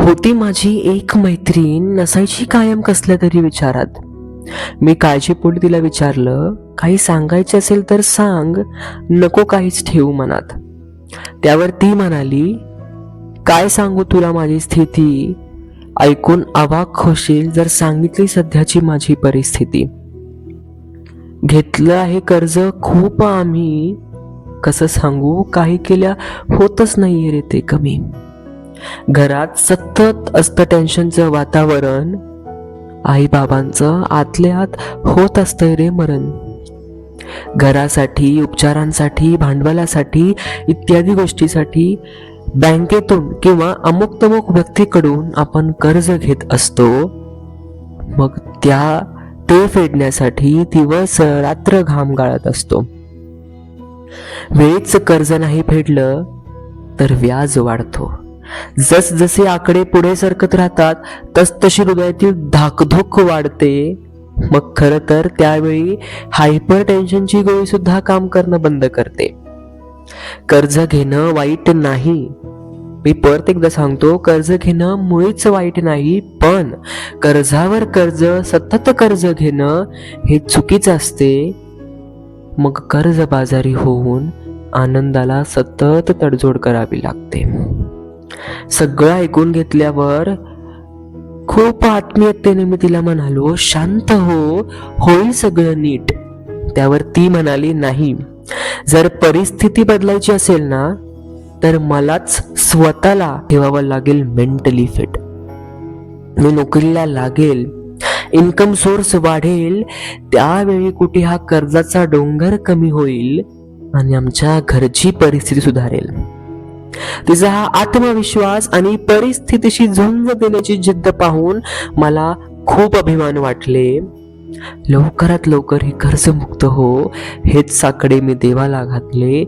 होती माझी एक मैत्रीण, नसायची कायम कसल्या तरी विचारात. मी काळजीपोटी तिला विचारलं, काही सांगायचे असेल तर सांग, नको काहीच ठेवू मनात. त्यावर ती म्हणाली, काय सांगू तुला माझी स्थिती, ऐकून अवाक होशील जर सांगितली सध्याची माझी परिस्थिती. घेतलं आहे कर्ज खूप आम्ही, कसं सांगू काही केल्या होतच नाहीये रे ते कमी. घरात सतत असतं टेन्शनचं वातावरण, आई बाबांचं आतल्या आत होत असतंय रे मरण. घरासाठी, उपचारांसाठी, भांडवलासाठी, इत्यादी गोष्टीसाठी बँकेतून किंवा अमुक तमुक व्यक्तीकडून आपण कर्ज घेत असतो. मग ते फेडण्यासाठी दिवस रात्र घाम गाळत असतो. वेळीच कर्ज नाही फेडलं तर व्याज वाढतो. जसजसे आकडे पुढे सरकत राहतात तसतशी हृदयातील धाकधूक वाढते. मग खरं तर त्यावेळी हायपर टेन्शनची गोळी सुद्धा काम करणं बंद करते. कर्ज घेणं वाईट नाही, मी परत एकदा सांगतो, कर्ज घेणं मुळीच वाईट नाही, पण कर्जावर कर्ज, सतत कर्ज घेणं हे चुकीचं असते. मग कर्जबाजारी होऊन आनंदाला सतत तडजोड करावी लागते. सगळं ऐकून घेतल्यावर खूप आत्मीयतेने मी तिला म्हणालो, शांत हो, होईल सगळं नीट. त्यावर ती म्हणाली, नाही, जर परिस्थिती बदलायची असेल ना तर मलाच स्वतःला ठेवावं लागेल मेंटली फिट. मी नोकरीला लागेल, इन्कम सोर्स वाढेल, त्यावेळी कुठे हा कर्जाचा डोंगर कमी होईल आणि आमच्या घरची परिस्थिती सुधारेल. तिचा हा आत्मविश्वास आणि परिस्थितीशी झुंज देण्याची जिद्द पाहून मला खूप अभिमान वाटले. लवकरात लवकर हे कर्जमुक्त हो, हेच साकडे मी देवाला घातले.